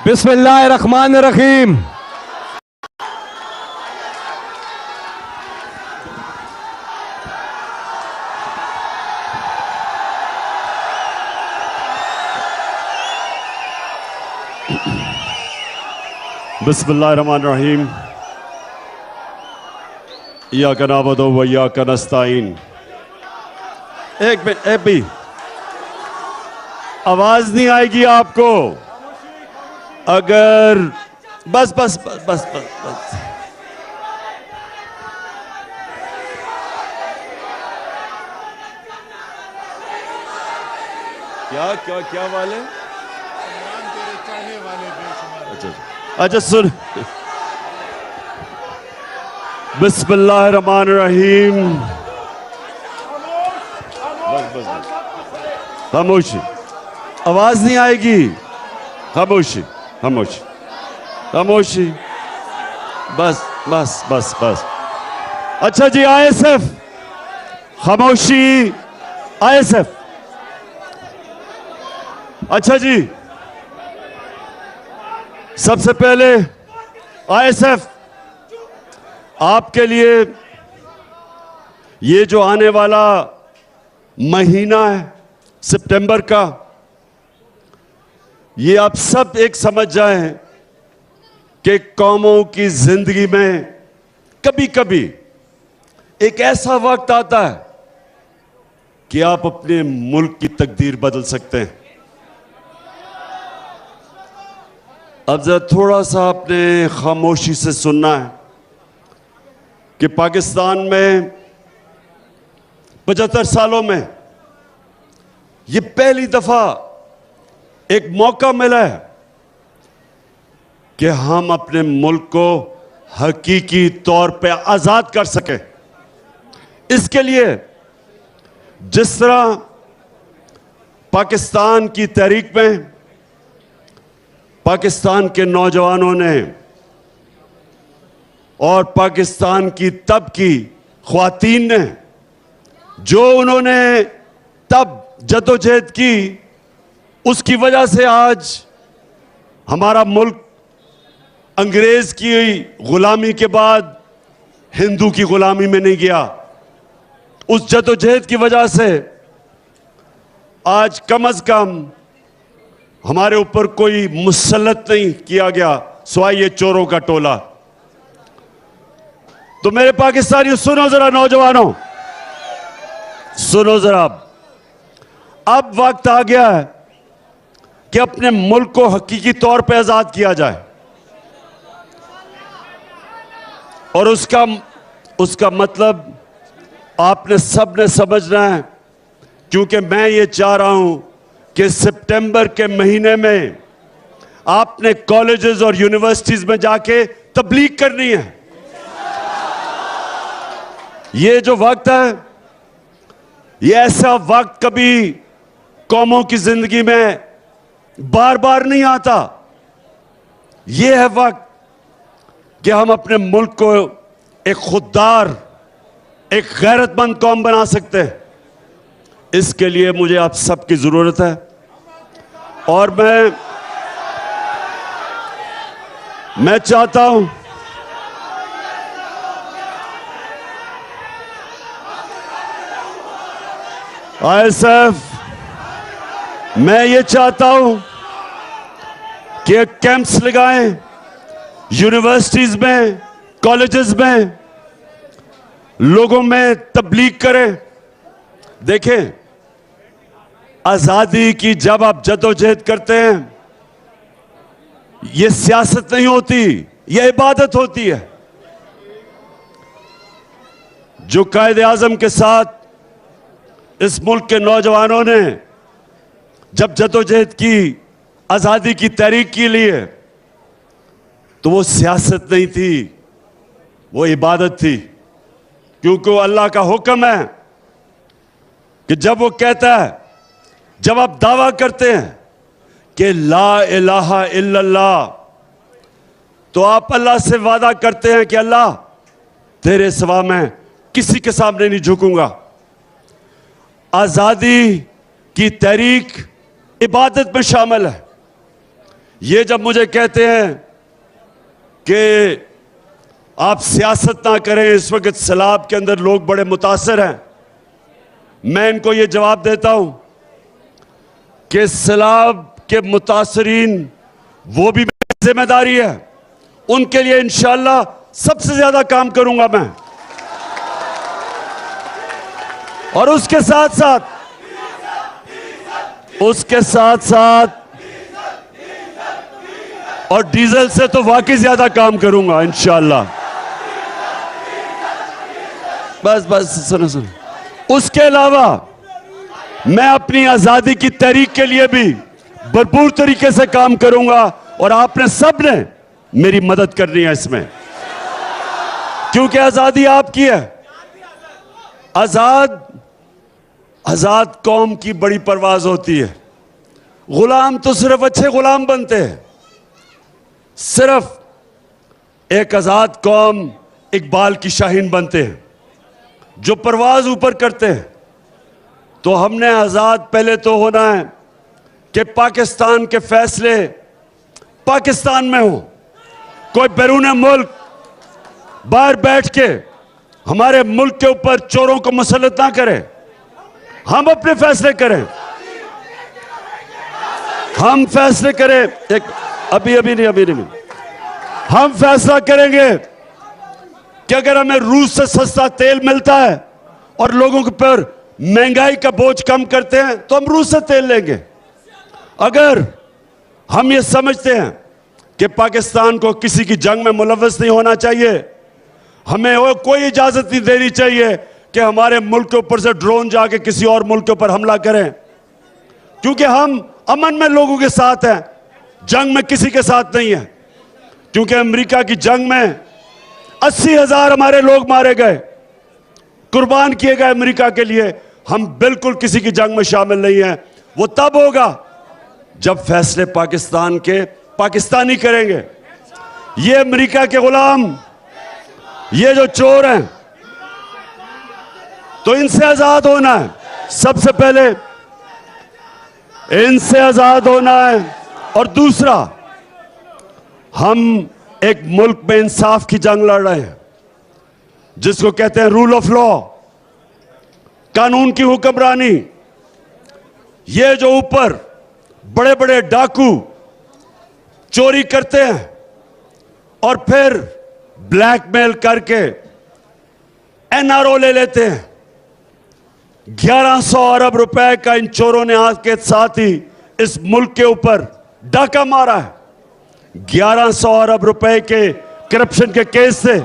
बिस्मिल्लाहिर्रहमानिर्रहीम। बिस्मिल्लाहिर्रहमानिर्रहीम। इय्याका नअबुदु व इय्याका नस्तईन। एक मिनट, भी आवाज नहीं आएगी आपको अगर बस बस बस बस बस बस। क्या क्या क्या वाले? अच्छा अच्छा सुन। बिस्मिल्लाहिर्रहमानिर्रहीम। बस बस बस, खामोशी, आवाज नहीं आएगी। खामोशी खामोशी खामोशी, बस बस बस बस। अच्छा जी, आईएसएफ, खामोशी, आईएसएफ। अच्छा जी, सबसे पहले आईएसएफ आपके लिए ये जो आने वाला महीना है सितंबर का, ये आप सब एक समझ जाएं कि कौमों की जिंदगी में कभी कभी एक ऐसा वक्त आता है कि आप अपने मुल्क की तकदीर बदल सकते हैं। अब जरा थोड़ा सा आपने खामोशी से सुनना है कि पाकिस्तान में 75 सालों में ये पहली दफा एक मौका मिला है कि हम अपने मुल्क को हकीकी तौर पे आजाद कर सके। इसके लिए जिस तरह पाकिस्तान की तहरीक में पाकिस्तान के नौजवानों ने और पाकिस्तान की तब की ख्वातीन ने जो उन्होंने तब जदोजहद की, उसकी वजह से आज हमारा मुल्क अंग्रेज की गुलामी के बाद हिंदू की गुलामी में नहीं गया। उस जदोजहद की वजह से आज कम से कम हमारे ऊपर कोई मुसल्लत नहीं किया गया सिवाय ये चोरों का टोला। तो मेरे पाकिस्तानियों सुनो जरा, नौजवानों सुनो जरा, अब वक्त आ गया है कि अपने मुल्क को हकीकी तौर पे आजाद किया जाए। और उसका मतलब आपने सबने समझना है, क्योंकि मैं ये चाह रहा हूं कि सितंबर के महीने में आपने कॉलेजेस और यूनिवर्सिटीज में जाके तबलीग करनी है। ये जो वक्त है, ये ऐसा वक्त कभी कौमों की जिंदगी में बार बार नहीं आता। ये है वक्त कि हम अपने मुल्क को एक खुददार, एक गैरतमंद कौम बना सकते हैं। इसके लिए मुझे आप सबकी जरूरत है। और मैं चाहता हूं आईएसएफ, मैं ये चाहता हूं कि कैंप्स लगाएं यूनिवर्सिटीज में, कॉलेजेस में, लोगों में तबलीग करें। देखें, आजादी की जब आप जदोजहद करते हैं, यह सियासत नहीं होती, यह इबादत होती है। जो कायद आजम के साथ इस मुल्क के नौजवानों ने जब जदोजहद की, आजादी की तहरीक के लिए, तो वो सियासत नहीं थी, वो इबादत थी। क्योंकि वो अल्लाह का हुक्म है कि जब वो कहता है, जब आप दावा करते हैं कि ला इलाहा इल्लल्लाह, तो आप अल्लाह से वादा करते हैं कि अल्लाह तेरे सिवा मैं किसी के सामने नहीं झुकूंगा। आजादी की तहरीक इबादत में शामिल है। ये जब मुझे कहते हैं कि आप सियासत ना करें, इस वक्त सैलाब के अंदर लोग बड़े मुतासर हैं, मैं इनको ये जवाब देता हूं कि सैलाब के मुतासरीन वो भी मेरी जिम्मेदारी है, उनके लिए इंशाअल्लाह सबसे ज्यादा काम करूंगा मैं। और उसके साथ साथ और डीजल से तो वाकई ज्यादा काम करूंगा इंशाअल्लाह। बस सुनो। उसके अलावा मैं अपनी आजादी की तहरीक के लिए भी भरपूर तरीके से काम करूंगा और आपने सब ने मेरी मदद करनी है इसमें, क्योंकि आजादी आपकी है। आजाद कौम की बड़ी परवाज होती है। गुलाम तो सिर्फ अच्छे गुलाम बनते हैं। सिर्फ एक आजाद कौम इकबाल की शाहीन बनते हैं जो परवाज ऊपर करते हैं। तो हमने आजाद पहले तो होना है कि पाकिस्तान के फैसले पाकिस्तान में हो, कोई बैरून मुल्क बाहर बैठ के हमारे मुल्क के ऊपर चोरों को मुसल्लत ना करे। हम अपने फैसले करें, हम फैसले करें। अभी नहीं हम फैसला करेंगे कि अगर हमें रूस से सस्ता तेल मिलता है और लोगों के ऊपर महंगाई का बोझ कम करते हैं तो हम रूस से तेल लेंगे। अगर हम ये समझते हैं कि पाकिस्तान को किसी की जंग में मुलव्वस नहीं होना चाहिए, हमें वो कोई इजाजत नहीं देनी चाहिए कि हमारे मुल्क के ऊपर से ड्रोन जाके किसी और मुल्क के ऊपर हमला करें, क्योंकि हम अमन में लोगों के साथ हैं, जंग में किसी के साथ नहीं है। क्योंकि अमेरिका की जंग में 80,000 हमारे लोग मारे गए, कुर्बान किए गए अमेरिका के लिए। हम बिल्कुल किसी की जंग में शामिल नहीं हैं। वो तब होगा जब फैसले पाकिस्तान के पाकिस्तानी करेंगे। ये अमेरिका के गुलाम, ये जो चोर हैं, तो इनसे आजाद होना है। सबसे पहले इनसे आजाद होना है। और दूसरा, हम एक मुल्क में इंसाफ की जंग लड़ रहे हैं, जिसको कहते हैं रूल ऑफ लॉ, कानून की हुक्मरानी। ये जो ऊपर बड़े बड़े डाकू चोरी करते हैं और फिर ब्लैकमेल करके एनआरओ ले लेते हैं, 1100 अरब रुपए का इन चोरों ने आज के साथ ही इस मुल्क के ऊपर डाका मारा है। 1100 अरब रुपए के करप्शन के केस से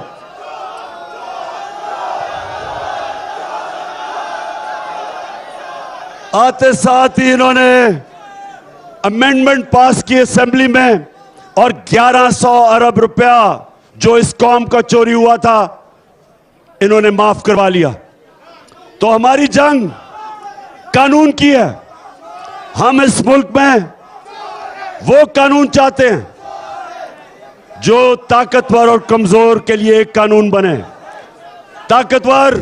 आते साथ ही इन्होंने अमेंडमेंट पास की असेंबली में और 1100 अरब रुपया जो इस कौम का चोरी हुआ था इन्होंने माफ करवा लिया। तो हमारी जंग कानून की है। हम इस मुल्क में वो कानून चाहते हैं जो ताकतवर और कमजोर के लिए एक कानून बने। ताकतवर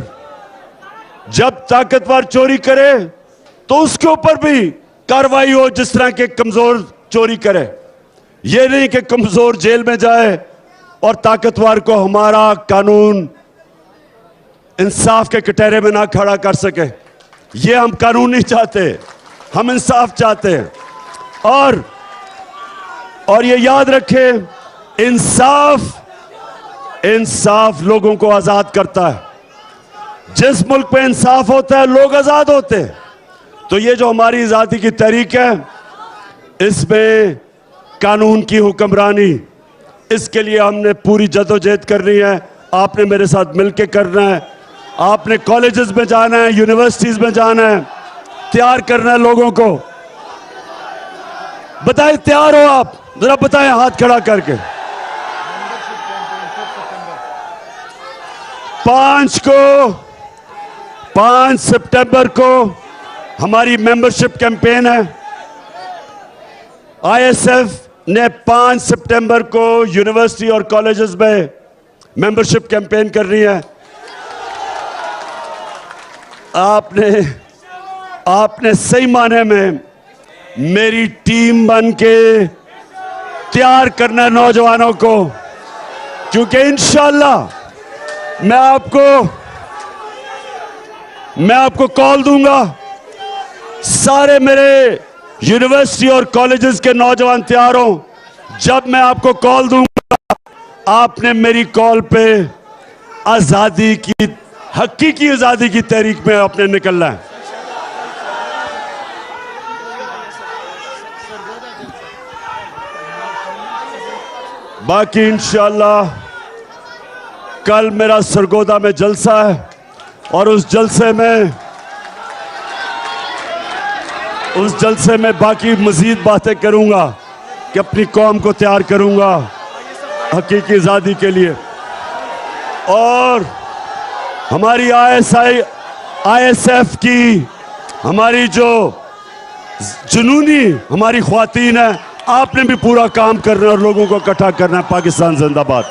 जब ताकतवर चोरी करे तो उसके ऊपर भी कार्रवाई हो जिस तरह के कमजोर चोरी करे। ये नहीं कि कमजोर जेल में जाए और ताकतवर को हमारा कानून इंसाफ के कटहरे में ना खड़ा कर सके। ये हम कानून नहीं चाहते, हम इंसाफ चाहते हैं। और ये याद रखें, इंसाफ लोगों को आजाद करता है। जिस मुल्क में इंसाफ होता है लोग आजाद होते हैं। तो ये जो हमारी आजादी की तहरीक है, इसमें कानून की हुक्मरानी, इसके लिए हमने पूरी जदोजहद करनी है। आपने मेरे साथ मिलकर करना है। आपने कॉलेजेस में जाना है, यूनिवर्सिटीज में जाना है, तैयार करना है लोगों को। बताएं, तैयार हो आप? जरा बताएं हाथ खड़ा करके। 5 सितंबर को हमारी मेंबरशिप कैंपेन है। आईएसएफ ने 5 सितंबर को यूनिवर्सिटी और कॉलेजेस में मेंबरशिप कैंपेन करनी है। आपने सही माने में मेरी टीम बन के तैयार करना है नौजवानों को, क्योंकि इंशाअल्लाह मैं आपको कॉल दूंगा। सारे मेरे यूनिवर्सिटी और कॉलेजेस के नौजवान तैयार हो। जब मैं आपको कॉल दूंगा, आपने मेरी कॉल पे आजादी की, हकीकी आजादी की तहरीक में आपने निकलना है। बाकी इंशाअल्लाह कल मेरा सरगोदा में जलसा है और उस जलसे में बाकी मजीद बातें करूंगा कि अपनी कौम को तैयार करूंगा हकीकी आज़ादी के लिए। और हमारी ISF की हमारी जो जुनूनी हमारी ख्वातीन है, आपने भी पूरा काम करना है और लोगों को इकट्ठा करना है। पाकिस्तान जिंदाबाद।